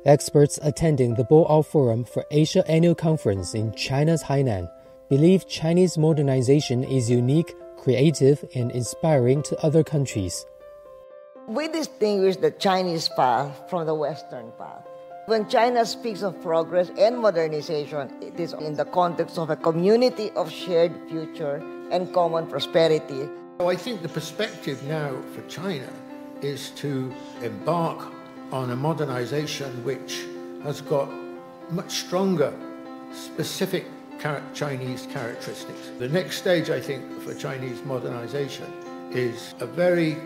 Experts attending the Booāؤ Forum for Asia Annual Conference in China's Hainan believe Chinese modernization is unique, creative, and inspiring to other countries. We distinguish the Chinese path from the Western path. When China speaks of progress and modernization, it is in the context of a community of shared future and common prosperity. I think the perspective now for China is to embark on a modernization which has got much stronger specific Chinese characteristics. The next stage, I think, for Chinese modernization is a very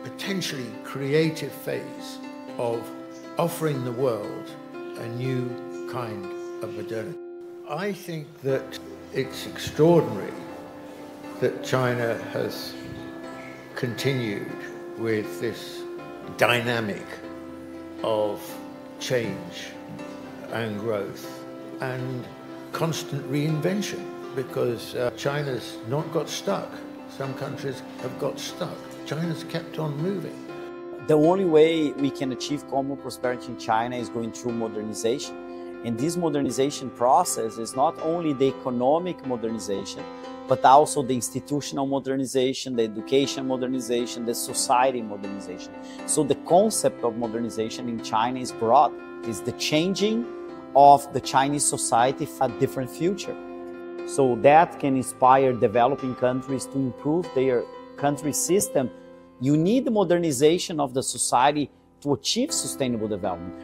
potentially creative phase of offering the world a new kind of modernity. I think that it's extraordinary that China has continued with this dynamic of change and growth and constant reinvention, because China's not got stuck. Some countries have got stuck. China's kept on moving. The only way we can achieve common prosperity in China is going through modernization. And this modernization process is not only the economic modernization, but also the institutional modernization, the education modernization, the society modernization. So the concept of modernization in China is broad. It's the changing of the Chinese society for a different future. So that can inspire developing countries to improve their country system. You need the modernization of the society to achieve sustainable development.